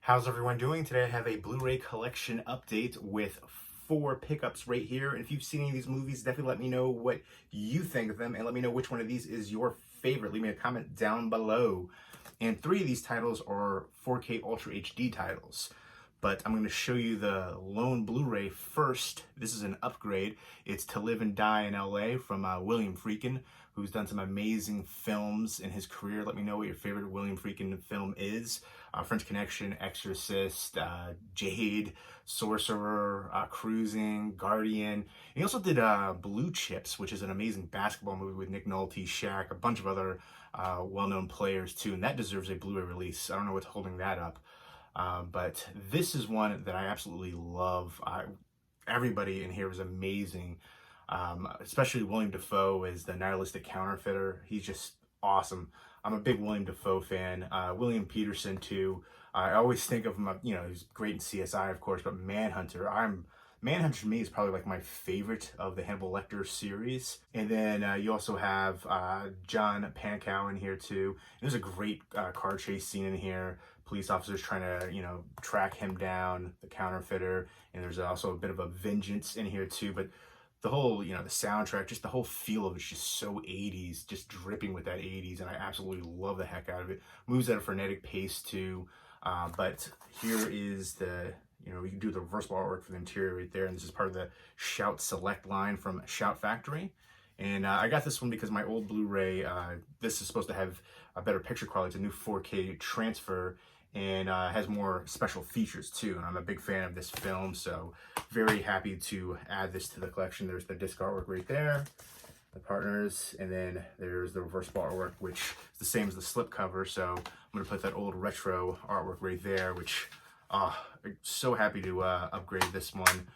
How's everyone doing? Today I have a Blu-ray collection update with 4 pickups right here. And if you've seen any of these movies, definitely let me know what you think of them and let me know which one of these is your favorite. Leave me a comment down below. And 3 of these titles are 4K Ultra HD titles. But I'm going to show you the lone Blu-ray first. This is an upgrade. It's To Live and Die in LA from William Friedkin, who's done some amazing films in his career. Let me know what your favorite William Friedkin film is. French Connection, Exorcist, Jade, Sorcerer, Cruising, Guardian. And he also did Blue Chips, which is an amazing basketball movie with Nick Nolte, Shaq, a bunch of other well-known players too, and that deserves a Blu-ray release. I don't know what's holding that up. But this is one that I absolutely love. Everybody in here is amazing, especially William Dafoe as the nihilistic counterfeiter. He's just awesome. I'm a big William Dafoe fan. William Peterson too. I always think of him, he's great in CSI, of course, but Manhunter, Manhunter to me is probably like my favorite of the Hannibal Lecter series. And then you also have John Pankow in here too. There's a great car chase scene in here. Police officers trying to, track him down, the counterfeiter. And there's also a bit of a vengeance in here too. But the whole, the soundtrack, just the whole feel of it's just so 80s, just dripping with that 80s. And I absolutely love the heck out of it. Moves at a frenetic pace too. But here is the, we can do the reversible artwork for the interior right there. And this is part of the Shout Select line from Shout Factory. And I got this one because my old Blu-ray, this is supposed to have a better picture quality. It's a new 4K transfer and has more special features too. And I'm a big fan of this film, so very happy to add this to the collection. There's the disc artwork right there, the partners, and then there's the reversible artwork, which is the same as the slipcover. So I'm gonna put that old retro artwork right there, which I'm so happy to upgrade this one.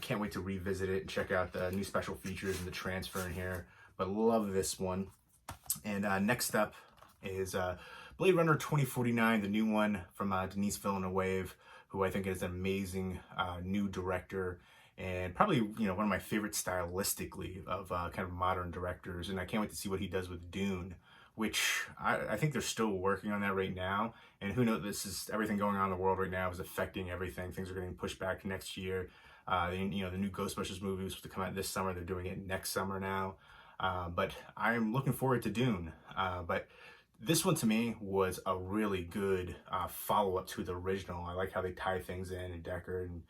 Can't wait to revisit it and check out the new special features and the transfer in here, but love this one. And next up is Blade Runner 2049, the new one from Denis Villeneuve, who I think is an amazing new director and probably, one of my favorite stylistically of kind of modern directors. And I can't wait to see what he does with Dune, which I think they're still working on that right now. And who knows, this is everything going on in the world right now is affecting everything. Things are getting pushed back to next year. The new Ghostbusters movie was supposed to come out this summer. They're doing it next summer now. But I'm looking forward to Dune. But this one to me was a really good follow-up to the original. I like how they tie things in and Deckard and,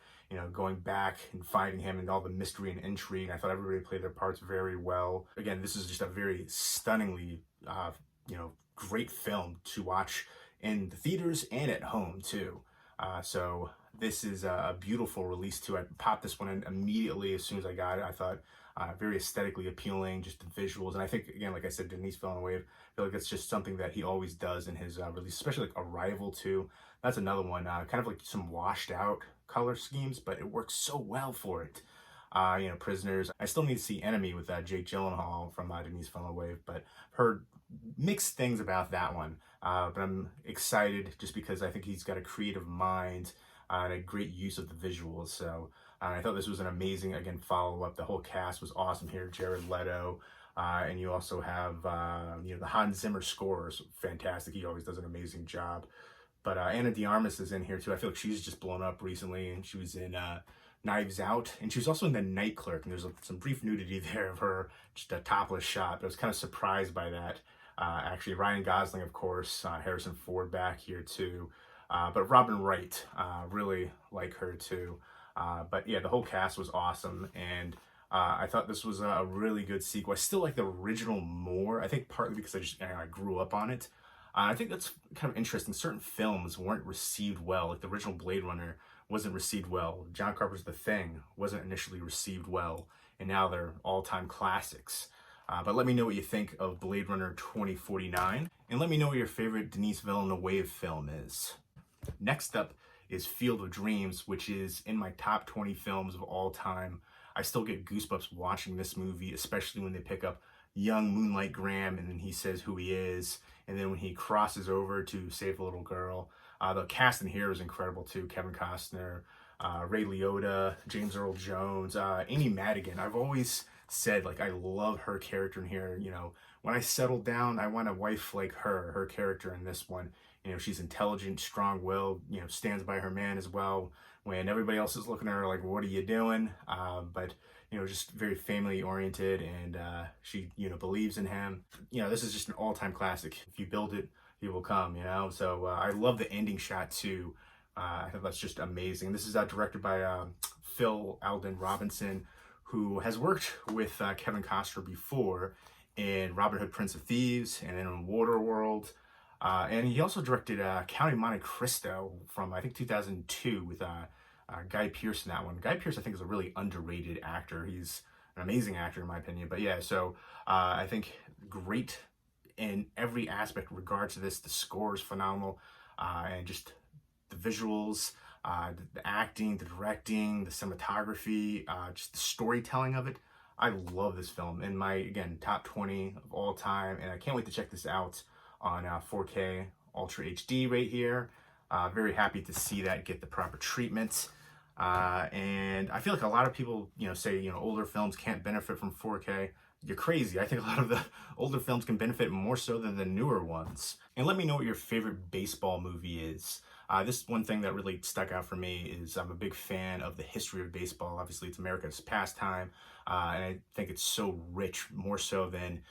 going back and finding him and all the mystery and intrigue. I thought everybody played their parts very well. Again, this is just a very stunningly, great film to watch in the theaters and at home too. So this is a beautiful release too. I popped this one in immediately as soon as I got it. I thought very aesthetically appealing, just the visuals. And I think, again, like I said, Denis Villeneuve, I feel like it's just something that he always does in his release, especially like Arrival too. That's another one, kind of like some washed out color schemes, but it works so well for it. Prisoners. I still need to see Enemy with Jake Gyllenhaal from Denis Villeneuve, but heard mixed things about that one. But I'm excited just because I think he's got a creative mind and a great use of the visuals. So I thought this was an amazing, again, follow-up. The whole cast was awesome here. Jared Leto. And you also have, the Hans Zimmer score is fantastic. He always does an amazing job. But Anna de Armas is in here too. I feel like she's just blown up recently, and she was in Knives Out, and she was also in The Night Clerk, and there's some brief nudity there of her, just a topless shot, but I was kind of surprised by that. Actually, Ryan Gosling, of course, Harrison Ford back here too, but Robin Wright, really like her too. But yeah, the whole cast was awesome, and I thought this was a really good sequel. I still like the original more, I think partly because I grew up on it. I think that's kind of interesting. Certain films weren't received well, like the original Blade Runner wasn't received well. John Carpenter's The Thing wasn't initially received well, and now they're all-time classics. But let me know what you think of Blade Runner 2049, and let me know what your favorite Denis Villeneuve film is. Next up is Field of Dreams, which is in my top 20 films of all time. I still get goosebumps watching this movie, especially when they pick up young Moonlight Graham and then he says who he is, and then when he crosses over to save a little girl. The cast in here is incredible too. Kevin Costner, Ray Liotta, James Earl Jones, Amy Madigan. I've always said, like, I love her character in here. When I settle down, I want a wife like her character in this one. You know, she's intelligent, strong-willed, you know, stands by her man as well when everybody else is looking at her like, what are you doing? But, you know, just very family-oriented, and she, you know, believes in him. You know, this is just an all-time classic. If you build it, he will come, you know? So I love the ending shot, too. I think that's just amazing. This is directed by Phil Alden Robinson, who has worked with Kevin Costner before in Robin Hood, Prince of Thieves, and then in Waterworld. And he also directed Count of Monte Cristo from, I think, 2002 with Guy Pearce in that one. Guy Pearce, I think, is a really underrated actor. He's an amazing actor, in my opinion. But yeah, so I think great in every aspect in regard to this. The score is phenomenal, and just the visuals, the acting, the directing, the cinematography, just the storytelling of it. I love this film. In my, again, top 20 of all time, and I can't wait to check this out on 4K Ultra HD right here. Very happy to see that get the proper treatment. And I feel like a lot of people, you know, say, you know, older films can't benefit from 4K. You're crazy. I think a lot of the older films can benefit more so than the newer ones. And let me know what your favorite baseball movie is. This one thing that really stuck out for me is I'm a big fan of the history of baseball. Obviously, it's America's pastime, and I think it's so rich, more so than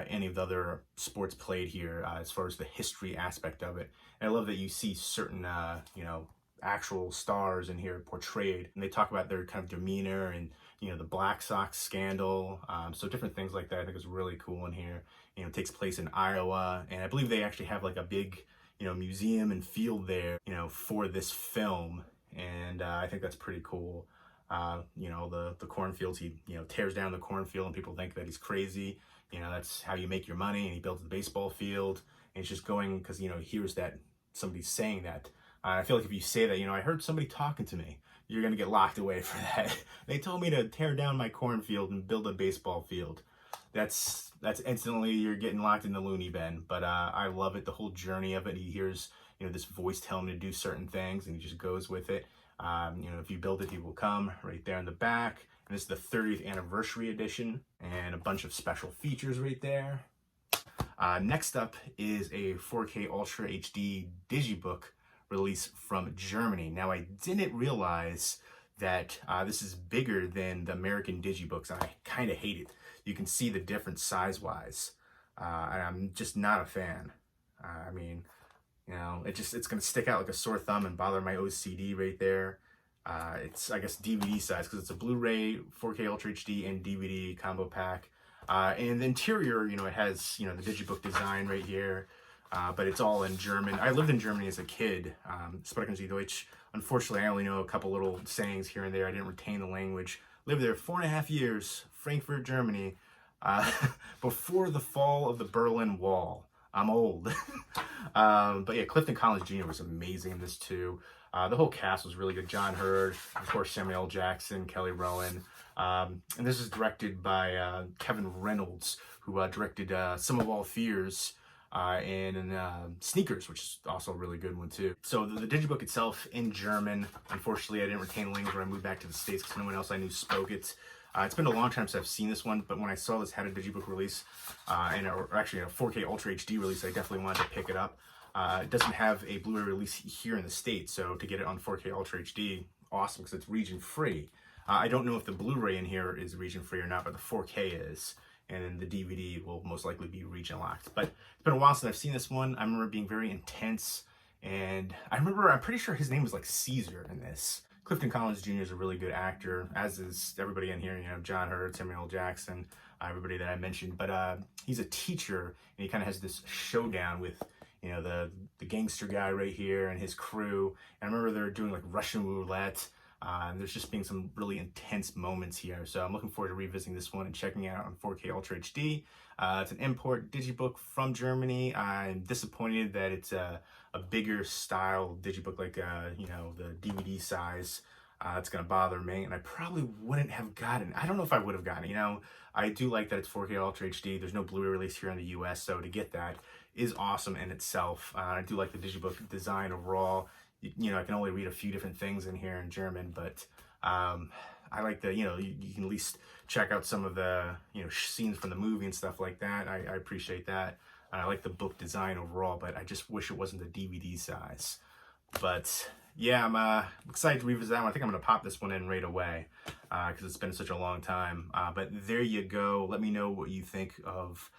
any of the other sports played here as far as the history aspect of it. And I love that you see certain, you know, actual stars in here portrayed, and they talk about their kind of demeanor and, you know, the Black Sox scandal. So different things like that I think is really cool in here. You know, it takes place in Iowa, and I believe they actually have like a big, you know, museum and field there, you know, for this film. And I think that's pretty cool. You know, the cornfields, he, you know, tears down the cornfield and people think that he's crazy. You know, that's how you make your money. And he builds the baseball field, and it's just going because, you know, he hears that somebody's saying that. I feel like if you say that, you know, I heard somebody talking to me, you're going to get locked away for that. They told me to tear down my cornfield and build a baseball field. That's instantly, you're getting locked in the loony bin. But I love it, the whole journey of it. He hears, you know, this voice tell him to do certain things, and he just goes with it. You know, if you build it, he will come, right there in the back. And this is the 30th anniversary edition, and a bunch of special features right there. Next up is a 4K Ultra HD Digibook release from Germany. Now, I didn't realize that this is bigger than the American Digibooks, and I kind of hate it. You can see the difference size-wise, and I'm just not a fan. I mean, you know, it's going to stick out like a sore thumb and bother my OCD right there. It's, I guess, DVD size, because it's a Blu-ray, 4K Ultra HD, and DVD combo pack. And the interior, you know, it has, you know, the Digibook design right here. But it's all in German. I lived in Germany as a kid. Sprechen Sie Deutsch. Unfortunately, I only know a couple little sayings here and there. I didn't retain the language. Lived there 4.5 years, Frankfurt, Germany, before the fall of the Berlin Wall. I'm old. But yeah, Clifton Collins Jr. was amazing in this too. The whole cast was really good. John Hurd, of course, Samuel L. Jackson, Kelly Rowan. And this is directed by Kevin Reynolds, who directed Some of All Fears, and Sneakers, which is also a really good one too. So the Digibook itself in German. Unfortunately, I didn't retain the language when I moved back to the States because no one else I knew spoke it. It's been a long time since I've seen this one, but when I saw this had a Digibook release, or actually a 4K Ultra HD release, I definitely wanted to pick it up. It doesn't have a Blu-ray release here in the States, so to get it on 4K Ultra HD, awesome, because it's region-free. I don't know if the Blu-ray in here is region-free or not, but the 4K is. And then the DVD will most likely be region locked. But it's been a while since I've seen this one. I remember it being very intense. And I'm pretty sure his name was like Caesar in this. Clifton Collins Jr. is a really good actor, as is everybody in here. You know, John Hurd, Samuel L. Jackson, everybody that I mentioned. But he's a teacher, and he kind of has this showdown with, you know, the gangster guy right here and his crew. And I remember they were doing like Russian roulette. And there's just been some really intense moments here. So I'm looking forward to revisiting this one and checking it out on 4K Ultra HD. It's an import Digibook from Germany. I'm disappointed that it's a bigger style Digibook, like, you know, the DVD size. It's going to bother me, and I probably wouldn't have gotten. I don't know if I would have gotten it. You know, I do like that it's 4K Ultra HD. There's no Blu-ray release here in the US, so to get that is awesome in itself. I do like the Digibook design overall. You know, I can only read a few different things in here in German, but I like the, you know, you can at least check out some of the, you know, scenes from the movie and stuff like that. I appreciate that. I like the book design overall, but I just wish it wasn't the DVD size. But yeah, I'm excited to revisit that one. I think I'm going to pop this one in right away because it's been such a long time. But there you go. Let me know what you think of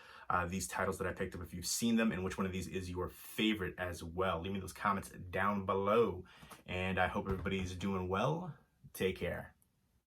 these titles that I picked up, if you've seen them, and which one of these is your favorite as well. Leave me those comments down below. And I hope everybody's doing well. Take care.